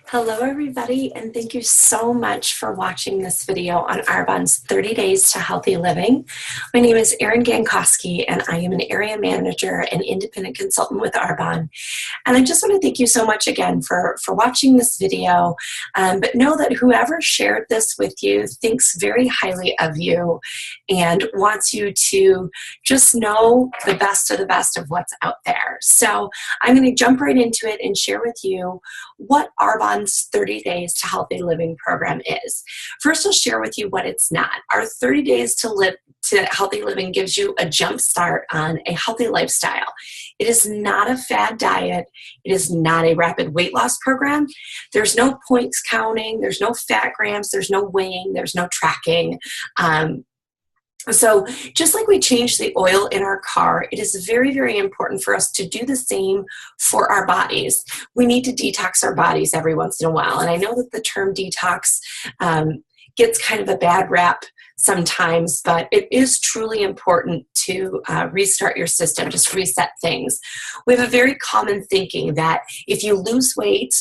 Hello everybody, and thank you so much for watching this video on Arbonne's 30 Days to Healthy Living. My name is Erinn Gankosky, and I am an area manager and independent consultant with Arbonne. And I just want to thank you so much again for watching this video, but know that whoever shared this with you thinks very highly of you and wants you to just know the best of what's out there. So I'm going to jump right into it and share with you what Arbonne's 30 Days to Healthy Living program is. First, I'll share with you what it's not. Our 30 Days to Healthy Living gives you a jump start on a healthy lifestyle. It is not a fad diet. It is not a rapid weight loss program. There's no points counting. There's no fat grams. There's no weighing. There's no tracking. So just like we change the oil in our car, it is very, very important for us to do the same for our bodies. We need to detox our bodies every once in a while. And I know that the term detox gets kind of a bad rap sometimes, but it is truly important to restart your system, just reset things. We have a very common thinking that if you lose weight,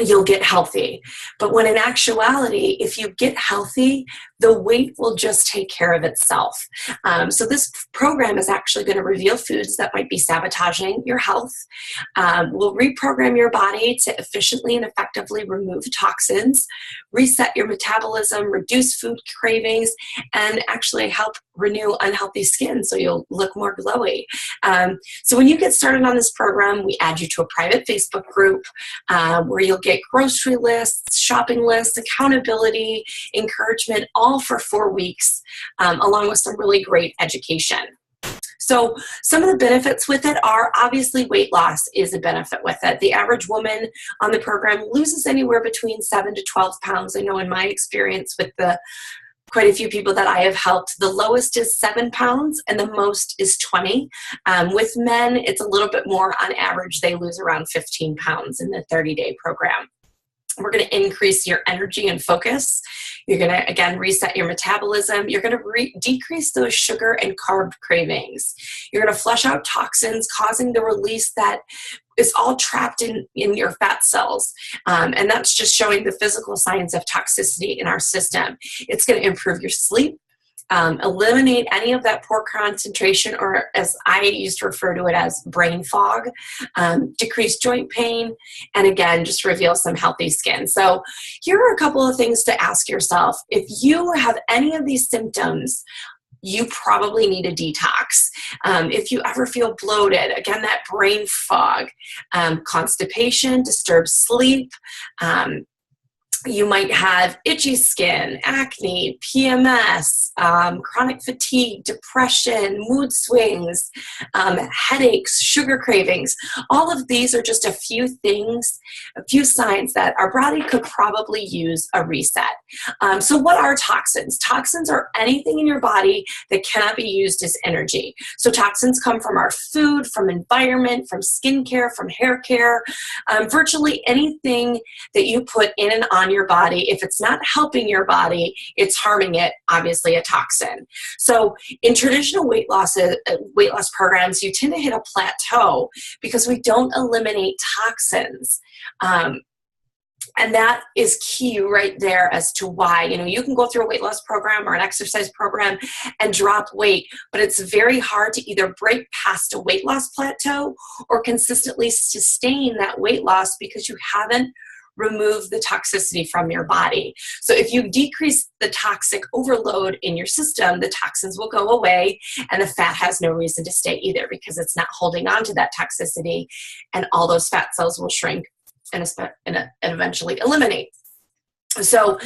you'll get healthy. But when in actuality, if you get healthy, the weight will just take care of itself. So this program is actually going to reveal foods that might be sabotaging your health. We'll reprogram your body to efficiently and effectively remove toxins, reset your metabolism, reduce food cravings, and actually help renew unhealthy skin so you'll look more glowy. So when you get started on this program, we add you to a private Facebook group where you'll get grocery lists, shopping lists, accountability, encouragement, all for 4 weeks, along with some really great education. So some of the benefits with it are obviously weight loss is a benefit with it. The average woman on the program loses anywhere between 7 to 12 pounds. I know in my experience with the quite a few people that I have helped, the lowest is 7 pounds and the most is 20. With men, it's a little bit more. On average, they lose around 15 pounds in the 30-day program. We're going to increase your energy and focus. You're going to, again, reset your metabolism. You're going to decrease those sugar and carb cravings. You're going to flush out toxins, causing the release that is all trapped in your fat cells. And that's just showing the physical signs of toxicity in our system. It's going to improve your sleep. Eliminate any of that poor concentration, or as I used to refer to it as brain fog, decrease joint pain, and again, just reveal some healthy skin. So here are a couple of things to ask yourself. If you have any of these symptoms, you probably need a detox. If you ever feel bloated, again, that brain fog, constipation, disturbed sleep, you might have itchy skin, acne, PMS, chronic fatigue, depression, mood swings, headaches, sugar cravings. All of these are just a few things, a few signs that our body could probably use a reset. So what are toxins? Toxins are anything in your body that cannot be used as energy. So toxins come from our food, from environment, from skincare, from hair care, virtually anything that you put in and on your body. If it's not helping your body, it's harming it, obviously a toxin. So in traditional weight loss programs, you tend to hit a plateau because we don't eliminate toxins. And that is key right there as to why, you can go through a weight loss program or an exercise program and drop weight, but it's very hard to either break past a weight loss plateau or consistently sustain that weight loss because you haven't remove the toxicity from your body. So if you decrease the toxic overload in your system, the toxins will go away and the fat has no reason to stay either because it's not holding on to that toxicity, and all those fat cells will shrink and eventually eliminate. So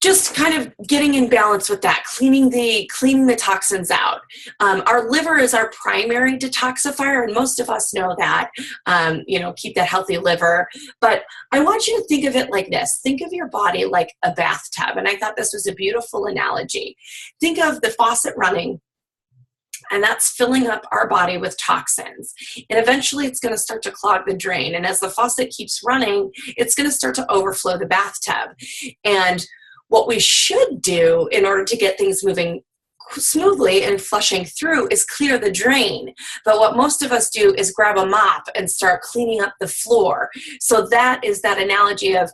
just kind of getting in balance with that, cleaning the toxins out. Our liver is our primary detoxifier, and most of us know that, keep that healthy liver. But I want you to think of it like this. Think of your body like a bathtub, and I thought this was a beautiful analogy. Think of the faucet running, and that's filling up our body with toxins. And eventually it's going to start to clog the drain. And as the faucet keeps running, it's going to start to overflow the bathtub. And what we should do in order to get things moving smoothly and flushing through is clear the drain. But what most of us do is grab a mop and start cleaning up the floor. So that is that analogy of,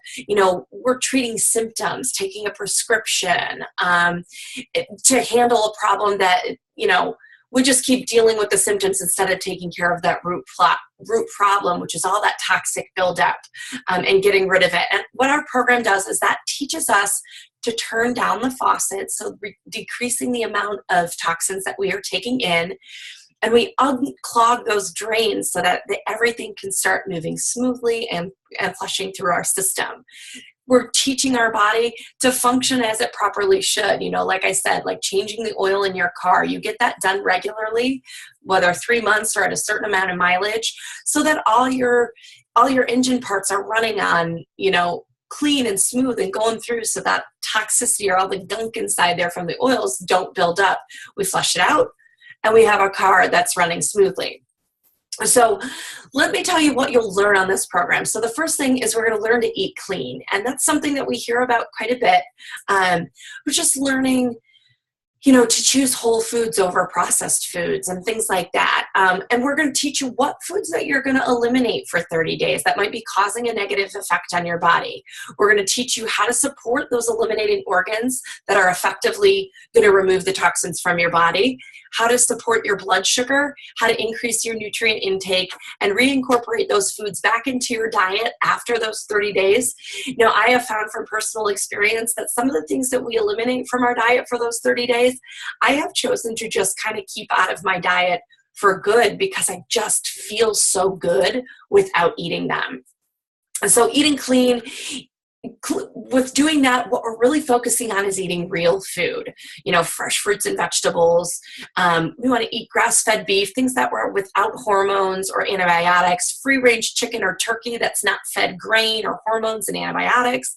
we're treating symptoms, taking a prescription to handle a problem that, we just keep dealing with the symptoms instead of taking care of that root problem, which is all that toxic buildup, and getting rid of it. And what our program does is that teaches us to turn down the faucet, so decreasing the amount of toxins that we are taking in, and we unclog those drains so that everything can start moving smoothly and flushing through our system. We're teaching our body to function as it properly should. Like I said, like changing the oil in your car, you get that done regularly, whether 3 months or at a certain amount of mileage, so that all your engine parts are running on, clean and smooth and going through, so that toxicity or all the gunk inside there from the oils don't build up. We flush it out and we have a car that's running smoothly. So let me tell you what you'll learn on this program. So the first thing is we're going to learn to eat clean. And that's something that we hear about quite a bit. We're just learning, to choose whole foods over processed foods and things like that. And we're going to teach you what foods that you're going to eliminate for 30 days that might be causing a negative effect on your body. We're going to teach you how to support those eliminating organs that are effectively going to remove the toxins from your body, how to support your blood sugar, how to increase your nutrient intake, and reincorporate those foods back into your diet after those 30 days. Now, I have found from personal experience that some of the things that we eliminate from our diet for those 30 days, I have chosen to just kind of keep out of my diet for good, because I just feel so good without eating them. And so eating clean, with doing that, what we're really focusing on is eating real food, fresh fruits and vegetables. We want to eat grass-fed beef, things that were without hormones or antibiotics, free-range chicken or turkey that's not fed grain or hormones and antibiotics.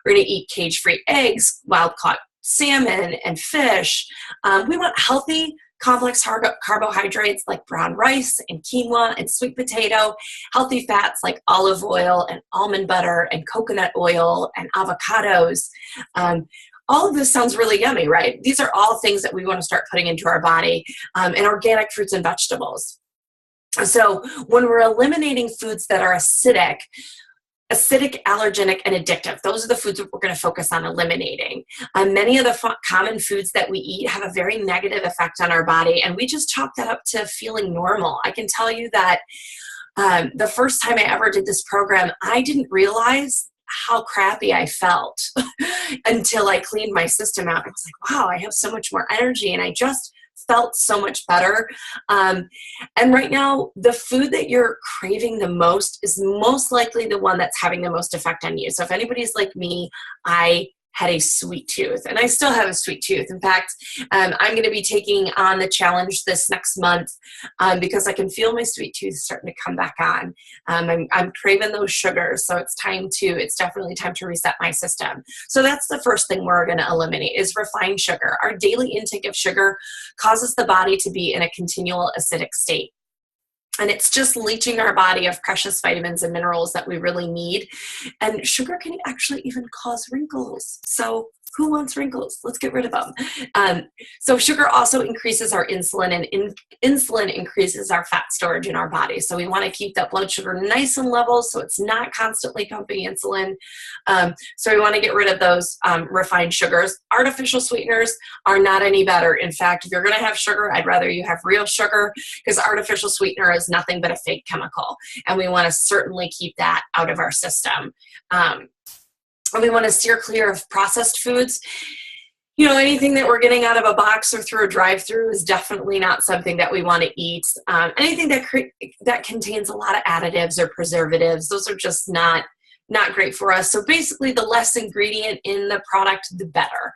We're going to eat cage-free eggs, wild-caught salmon and fish. We want healthy, complex carbohydrates like brown rice and quinoa and sweet potato, healthy fats like olive oil and almond butter and coconut oil and avocados. All of this sounds really yummy, right? These are all things that we want to start putting into our body, and organic fruits and vegetables. So when we're eliminating foods that are acidic, allergenic, and addictive, those are the foods that we're going to focus on eliminating. Many of the common foods that we eat have a very negative effect on our body, and we just chalk that up to feeling normal. I can tell you that the first time I ever did this program, I didn't realize how crappy I felt until I cleaned my system out. I was like, wow, I have so much more energy, and I just felt so much better. And right now, the food that you're craving the most is most likely the one that's having the most effect on you. So if anybody's like me, I had a sweet tooth, and I still have a sweet tooth. In fact, I'm going to be taking on the challenge this next month because I can feel my sweet tooth starting to come back on. I'm craving those sugars, so it's definitely time to reset my system. So that's the first thing we're going to eliminate is refined sugar. Our daily intake of sugar causes the body to be in a continual acidic state. And it's just leaching our body of precious vitamins and minerals that we really need. And sugar can actually even cause wrinkles. So who wants wrinkles? Let's get rid of them. So sugar also increases our insulin, and insulin increases our fat storage in our body. So we want to keep that blood sugar nice and level so it's not constantly pumping insulin. So we want to get rid of those refined sugars. Artificial sweeteners are not any better. In fact, if you're going to have sugar, I'd rather you have real sugar, because artificial sweetener is nothing but a fake chemical. And we want to certainly keep that out of our system. And we want to steer clear of processed foods. Anything that we're getting out of a box or through a drive-through is definitely not something that we want to eat. Anything that contains a lot of additives or preservatives, those are just not great for us. So basically, the less ingredient in the product, the better.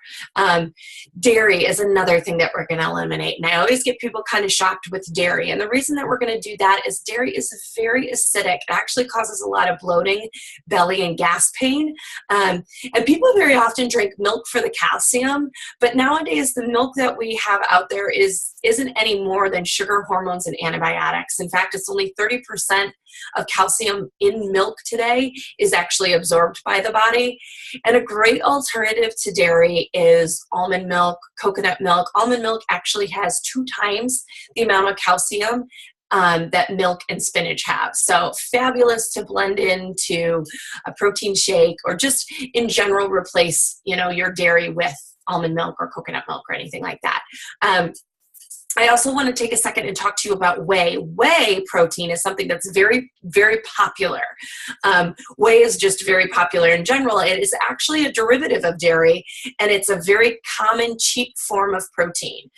Dairy is another thing that we're going to eliminate. And I always get people kind of shocked with dairy. And the reason that we're going to do that is dairy is very acidic. It actually causes a lot of bloating, belly, and gas pain. And people very often drink milk for the calcium. But nowadays, the milk that we have out there isn't any more than sugar, hormones, and antibiotics. In fact, it's only 30% of calcium in milk today is actually absorbed by the body. And a great alternative to dairy is almond milk, coconut milk. Almond milk actually has 2 times the amount of calcium that milk and spinach have. So fabulous to blend into a protein shake, or just in general replace, your dairy with almond milk or coconut milk or anything like that. I also want to take a second and talk to you about whey. Whey protein is something that's very, very popular. Whey is just very popular in general. It is actually a derivative of dairy, and it's a very common, cheap form of protein.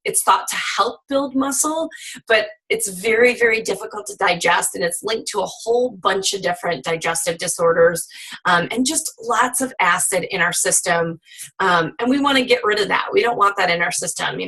It's thought to help build muscle, but it's very, very difficult to digest, and it's linked to a whole bunch of different digestive disorders, and just lots of acid in our system. And we want to get rid of that. We don't want that in our system.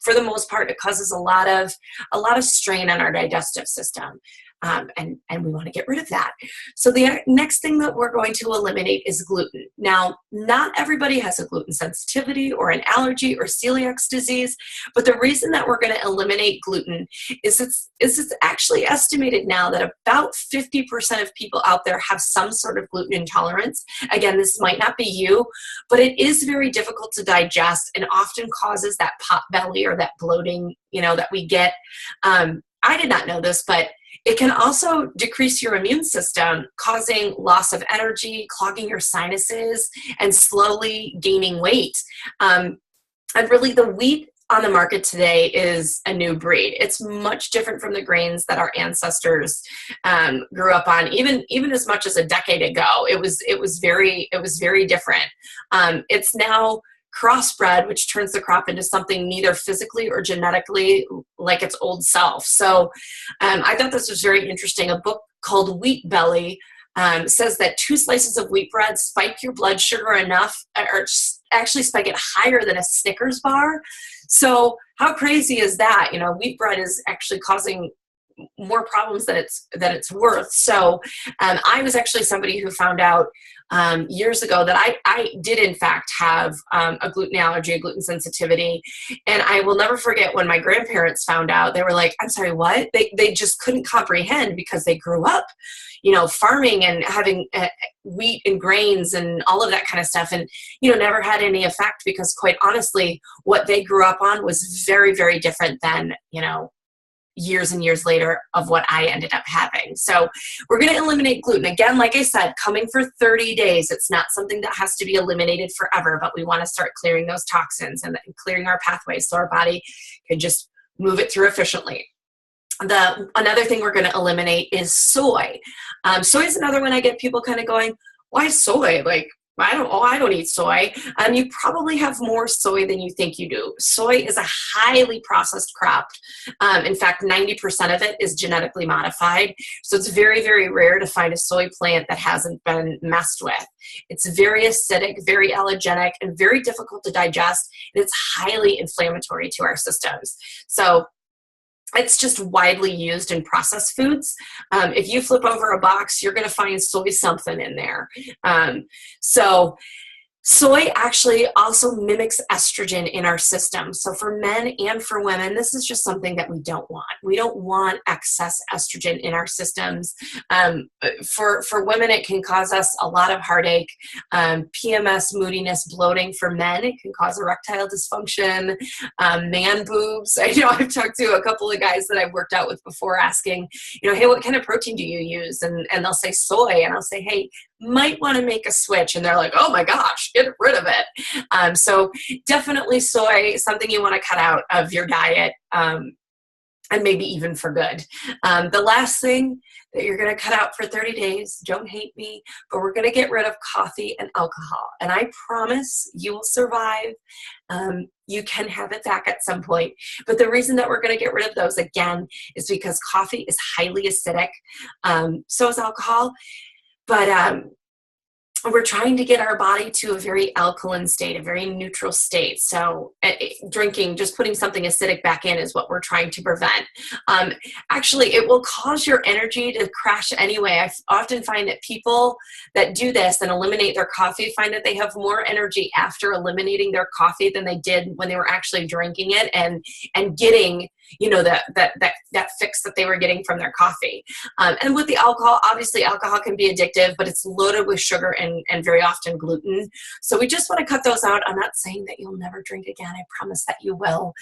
For the most part, it causes a lot of strain on our digestive system. And we want to get rid of that. So the next thing that we're going to eliminate is gluten. Now, not everybody has a gluten sensitivity or an allergy or celiac disease, but the reason that we're going to eliminate gluten is it's actually estimated now that about 50% of people out there have some sort of gluten intolerance. Again, this might not be you, but it is very difficult to digest and often causes that pot belly or that bloating, that we get. I did not know this, but it can also decrease your immune system, causing loss of energy, clogging your sinuses, and slowly gaining weight. And really, the wheat on the market today is a new breed. It's much different from the grains that our ancestors grew up on, even as much as a decade ago. It was very different. It's now crossbred, which turns the crop into something neither physically or genetically like its old self. So I thought this was very interesting. A book called Wheat Belly says that 2 slices of wheat bread spike your blood sugar enough, or actually spike it higher than a Snickers bar. So how crazy is that? Wheat bread is actually causing more problems than it's worth. So I was actually somebody who found out years ago that I did in fact have a gluten allergy, a gluten sensitivity. And I will never forget when my grandparents found out. They were like, I'm sorry, what? They just couldn't comprehend, because they grew up, farming and having wheat and grains and all of that kind of stuff, and never had any effect, because quite honestly, what they grew up on was very, very different than years and years later of what I ended up having. So we're going to eliminate gluten. Again, like I said, coming for 30 days. It's not something that has to be eliminated forever, but we want to start clearing those toxins and clearing our pathways so our body can just move it through efficiently. Another thing we're going to eliminate is soy. Soy is another one I get people kind of going, why soy? Like, I don't eat soy. You probably have more soy than you think you do. Soy is a highly processed crop. In fact, 90% of it is genetically modified. So it's very, very rare to find a soy plant that hasn't been messed with. It's very acidic, very allergenic, and very difficult to digest. And it's highly inflammatory to our systems. So it's just widely used in processed foods. If you flip over a box, you're going to find soy something in there. So soy actually also mimics estrogen in our system. So for men and for women, this is just something that we don't want. We don't want excess estrogen in our systems. For women, it can cause us a lot of heartache, PMS, moodiness, bloating. For men, it can cause erectile dysfunction, man boobs. I know I've talked to a couple of guys that I've worked out with before asking, hey, what kind of protein do you use? And they'll say soy. And I'll say, hey, might want to make a switch. And they're like, oh my gosh, get rid of it. So definitely soy, something you want to cut out of your diet, and maybe even for good. The last thing that you're going to cut out for 30 days, don't hate me, but we're going to get rid of coffee and alcohol. And I promise you will survive. You can have it back at some point. But the reason that we're going to get rid of those, again, is because coffee is highly acidic. So is alcohol. But we're trying to get our body to a very alkaline state, a very neutral state. So drinking, just putting something acidic back in is what we're trying to prevent. Actually, it will cause your energy to crash anyway. I often find that people that do this and eliminate their coffee find that they have more energy after eliminating their coffee than they did when they were actually drinking it and getting you know, that fix that they were getting from their coffee. And with the alcohol, obviously alcohol can be addictive, but it's loaded with sugar and very often gluten. So we just want to cut those out. I'm not saying that you'll never drink again. I promise that you will.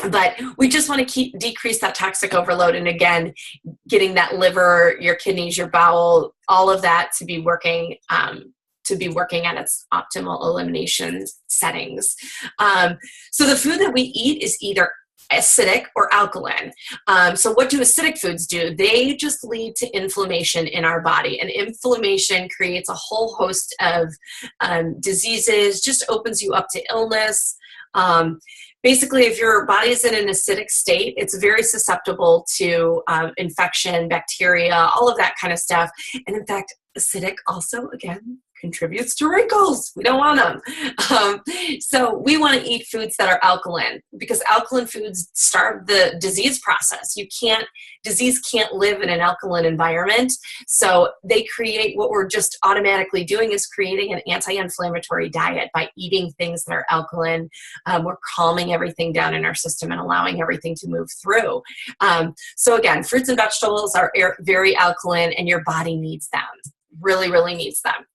But we just want to decrease that toxic overload. And again, getting that liver, your kidneys, your bowel, all of that to be working at its optimal elimination settings. So the food that we eat is either acidic or alkaline. So what do acidic foods do? They just lead to inflammation in our body, and inflammation creates a whole host of diseases, just opens you up to illness. Basically, if your body is in an acidic state, it's very susceptible to infection, bacteria, all of that kind of stuff. And in fact, acidic also, again, contributes to wrinkles. We don't want them. So we want to eat foods that are alkaline, because alkaline foods starve the disease process. Disease can't live in an alkaline environment. So they create, what we're just automatically doing is creating an anti-inflammatory diet by eating things that are alkaline. We're calming everything down in our system and allowing everything to move through. So again, fruits and vegetables are very alkaline, and your body needs them, really, really needs them.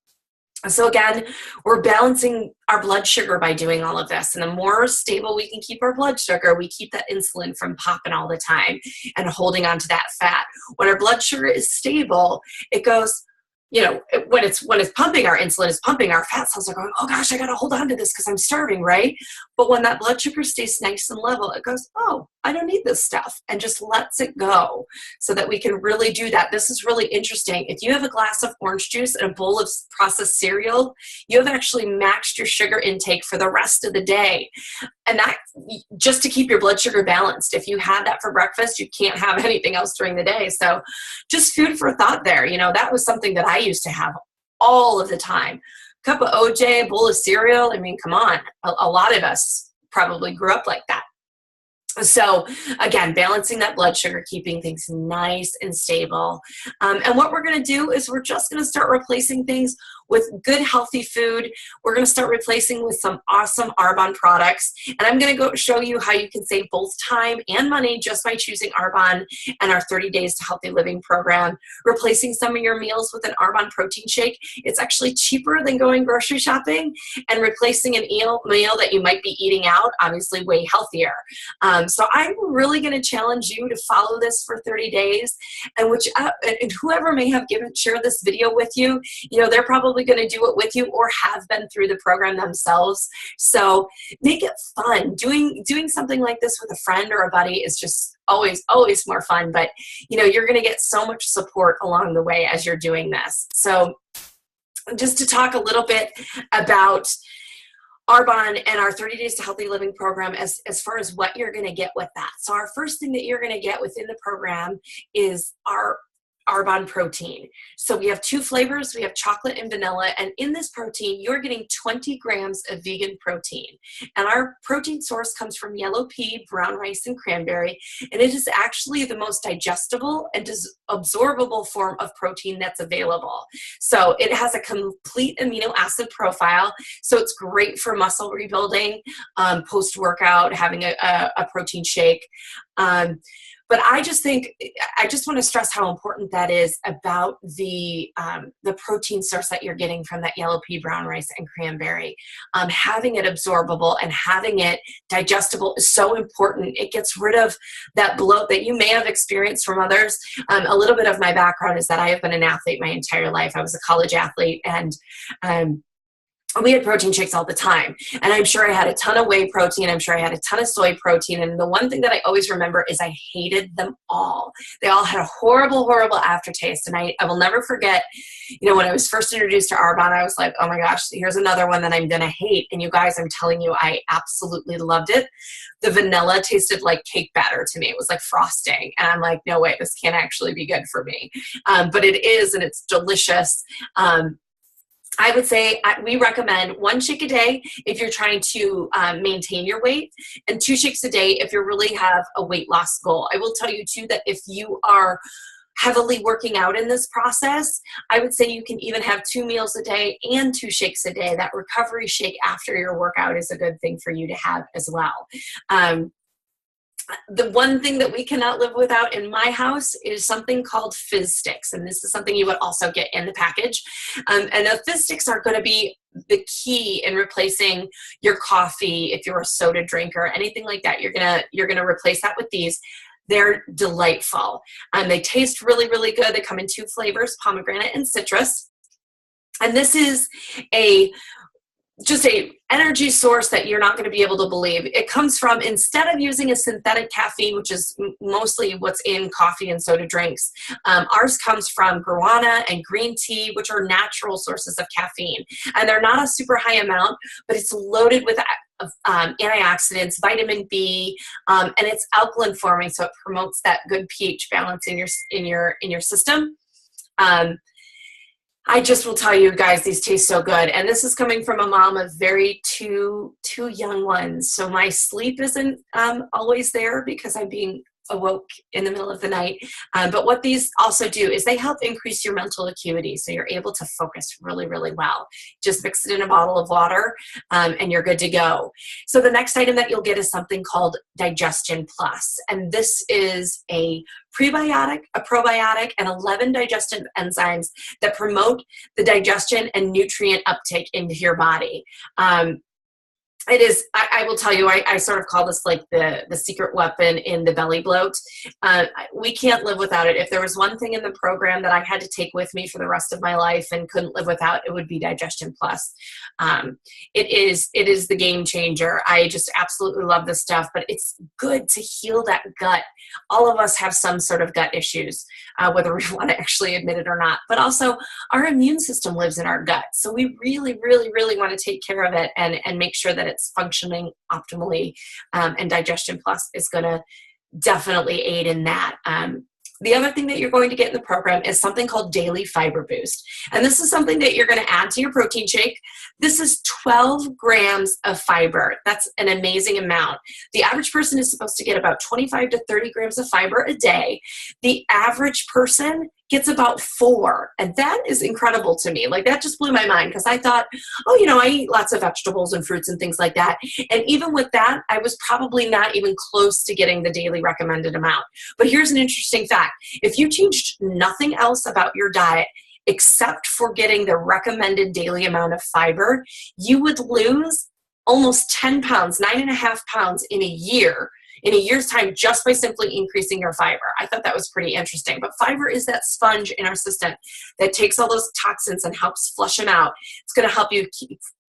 So again, we're balancing our blood sugar by doing all of this. And the more stable we can keep our blood sugar, we keep that insulin from popping all the time and holding on to that fat. When our blood sugar is stable, it goes, you know, when it's pumping, our insulin is pumping, our fat cells are going, oh gosh, I got to hold on to this because I'm starving, right? But when that blood sugar stays nice and level, it goes, oh, I don't need this stuff, and just lets it go, so that we can really do that. This is really interesting. If you have a glass of orange juice and a bowl of processed cereal, you have actually maxed your sugar intake for the rest of the day. And that just to keep your blood sugar balanced. If you had that for breakfast, you can't have anything else during the day. So just food for thought there. You know, that was something that I used to have all of the time. Cup of OJ, a bowl of cereal. I mean, come on. A lot of us probably grew up like that. So again, balancing that blood sugar, keeping things nice and stable. And what we're going to do is we're just going to start replacing things with good, healthy food. We're going to start replacing with some awesome Arbonne products. And I'm going to go show you how you can save both time and money just by choosing Arbonne and our 30 Days to Healthy Living program. Replacing some of your meals with an Arbonne protein shake. It's actually cheaper than going grocery shopping, and replacing a meal that you might be eating out, obviously way healthier. So I'm really going to challenge you to follow this for 30 days. And whoever may have shared this video with you, you know, they're probably going to do it with you or have been through the program themselves. So make it fun. Doing something like this with a friend or a buddy is just always more fun. But you know, you're going to get so much support along the way as you're doing this. So just to talk a little bit about Arbonne and our 30 Days to Healthy Living program as far as what you're going to get with that. So our first thing that you're going to get within the program is our Arbonne protein. So we have two flavors. We have chocolate and vanilla. And in this protein, you're getting 20 grams of vegan protein. And our protein source comes from yellow pea, brown rice, and cranberry. And it is actually the most digestible and absorbable form of protein that's available. So it has a complete amino acid profile. So it's great for muscle rebuilding, post-workout, having a protein shake. But I just want to stress how important that is about the protein source that you're getting from that yellow pea, brown rice, and cranberry. Having it absorbable and having it digestible is so important. It gets rid of that bloat that you may have experienced from others. A little bit of my background is that I have been an athlete my entire life. I was a college athlete, and we had protein shakes all the time. And I'm sure I had a ton of whey protein. I'm sure I had a ton of soy protein. And the one thing that I always remember is I hated them all. They all had a horrible, horrible aftertaste. And I will never forget, you know, when I was first introduced to Arbonne, I was like, oh my gosh, here's another one that I'm going to hate. And you guys, I'm telling you, I absolutely loved it. The vanilla tasted like cake batter to me. It was like frosting. And I'm like, no way, this can't actually be good for me. But it is, and it's delicious. I would say we recommend 1 shake a day if you're trying to maintain your weight, and 2 shakes a day if you really have a weight loss goal. I will tell you too that if you are heavily working out in this process, I would say you can even have 2 meals a day and 2 shakes a day. That recovery shake after your workout is a good thing for you to have as well. The one thing that we cannot live without in my house is something called fizz sticks. And this is something you would also get in the package. And the fizz sticks are going to be the key in replacing your coffee. If you're a soda drinker, anything like that, you're gonna replace that with these. They're delightful. They taste really, really good. They come in 2 flavors, pomegranate and citrus. And this is just a energy source that you're not going to be able to believe. It comes from, instead of using a synthetic caffeine, which is mostly what's in coffee and soda drinks, ours comes from guarana and green tea, which are natural sources of caffeine. And they're not a super high amount, but it's loaded with antioxidants, vitamin B, and it's alkaline forming, so it promotes that good pH balance in your system. I just will tell you guys, these taste so good. And this is coming from a mom of two young ones. So my sleep isn't always there because I'm being awoke in the middle of the night. But what these also do is they help increase your mental acuity. So you're able to focus really, really well. Just mix it in a bottle of water and you're good to go. So the next item that you'll get is something called Digestion Plus. And this is a prebiotic, a probiotic, and 11 digestive enzymes that promote the digestion and nutrient uptake into your body. It is, I will tell you, I sort of call this like the secret weapon in the belly bloat. We can't live without it. If there was one thing in the program that I had to take with me for the rest of my life and couldn't live without, it would be Digestion Plus. It is the game changer. I just absolutely love this stuff, but it's good to heal that gut. All of us have some sort of gut issues, whether we want to actually admit it or not. But also, our immune system lives in our gut. So we really, really, really want to take care of it and make sure that it's functioning optimally. And Digestion Plus is going to definitely aid in that. The other thing that you're going to get in the program is something called Daily Fiber Boost. And this is something that you're going to add to your protein shake. This is 12 grams of fiber. That's an amazing amount. The average person is supposed to get about 25 to 30 grams of fiber a day. The average person gets about 4. And that is incredible to me. Like, that just blew my mind, because I thought, oh, I eat lots of vegetables and fruits and things like that. And even with that, I was probably not even close to getting the daily recommended amount. But here's an interesting fact. If you changed nothing else about your diet except for getting the recommended daily amount of fiber, you would lose almost 10 pounds, 9.5 pounds in a year's time, just by simply increasing your fiber. I thought that was pretty interesting. But fiber is that sponge in our system that takes all those toxins and helps flush them out. It's going to help you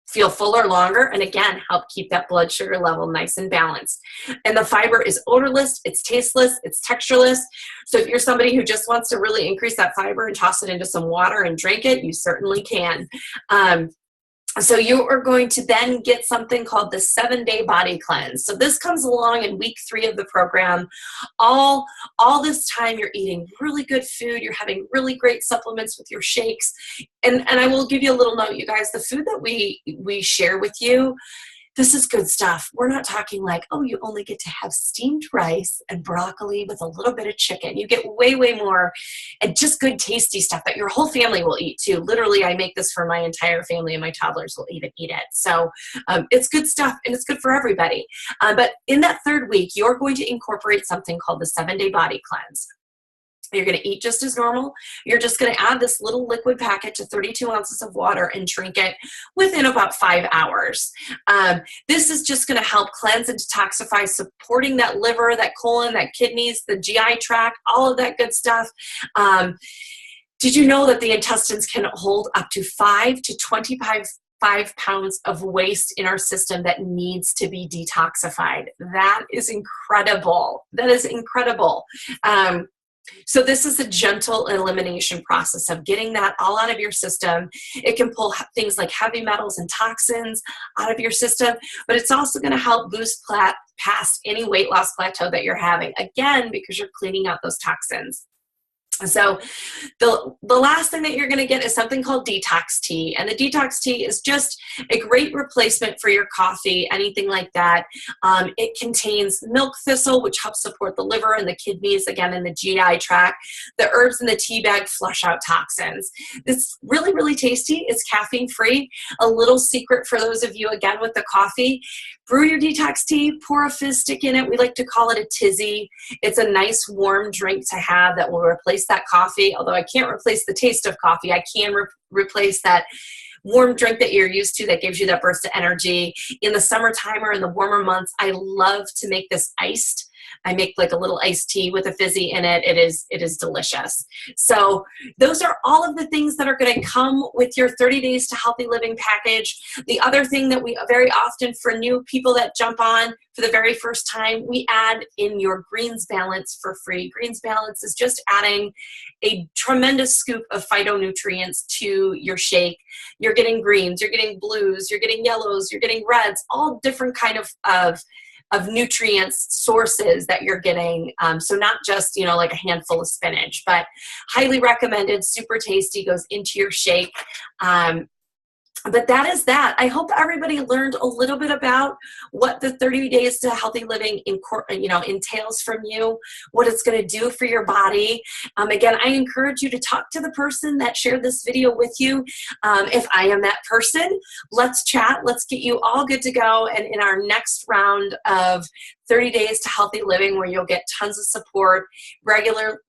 feel fuller longer, and again, help keep that blood sugar level nice and balanced. And the fiber is odorless, it's tasteless, it's textureless. So if you're somebody who just wants to really increase that fiber and toss it into some water and drink it, you certainly can. So you are going to then get something called the 7-day body cleanse. So this comes along in week 3 of the program. All this time you're eating really good food. You're having really great supplements with your shakes. And I will give you a little note, you guys, the food that we share with you, this is good stuff. We're not talking like, oh, you only get to have steamed rice and broccoli with a little bit of chicken. You get way, way more, and just good, tasty stuff that your whole family will eat too. Literally, I make this for my entire family, and my toddlers will even eat it. So it's good stuff, and it's good for everybody. But in that 3rd week, you're going to incorporate something called the 7-day body cleanse. You're going to eat just as normal. You're just going to add this little liquid packet to 32 ounces of water and drink it within about 5 hours. This is just going to help cleanse and detoxify, supporting that liver, that colon, that kidneys, the GI tract, all of that good stuff. Did you know that the intestines can hold up to 5 to 25 pounds of waste in our system that needs to be detoxified? That is incredible. That is incredible. So this is a gentle elimination process of getting that all out of your system. It can pull things like heavy metals and toxins out of your system, but it's also going to help boost past any weight loss plateau that you're having, again, because you're cleaning out those toxins. So the last thing that you're going to get is something called detox tea. And the detox tea is just a great replacement for your coffee, anything like that. It contains milk thistle, which helps support the liver and the kidneys, again, in the GI tract. The herbs in the tea bag flush out toxins. It's really, really tasty. It's caffeine free. A little secret for those of you, again, with the coffee: brew your detox tea, pour a fizz stick in it. We like to call it a tizzy. It's a nice warm drink to have that will replace that coffee. Although I can't replace the taste of coffee, I can replace that warm drink that you're used to that gives you that burst of energy. In the summertime or in the warmer months, I love to make this iced. I make like a little iced tea with a fizzy in it. It is delicious. So those are all of the things that are going to come with your 30 Days to Healthy Living package. The other thing that we very often, for new people that jump on for the very first time, we add in your Greens Balance for free. Greens Balance is just adding a tremendous scoop of phytonutrients to your shake. You're getting greens, you're getting blues, you're getting yellows, you're getting reds, all different kind of nutrients sources that you're getting. So not just, like a handful of spinach, but highly recommended, super tasty, goes into your shake. But that is that. I hope everybody learned a little bit about what the 30 Days to Healthy Living entails from you, what it's going to do for your body. Again, I encourage you to talk to the person that shared this video with you. If I am that person, let's chat. Let's get you all good to go. And in our next round of 30 Days to Healthy Living, where you'll get tons of support, regular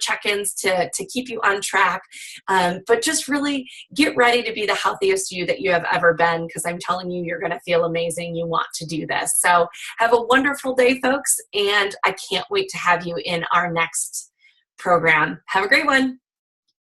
check-ins to keep you on track, but just really get ready to be the healthiest you that you have ever been, because I'm telling you, you're going to feel amazing. You want to do this. So have a wonderful day, folks, and I can't wait to have you in our next program. Have a great one.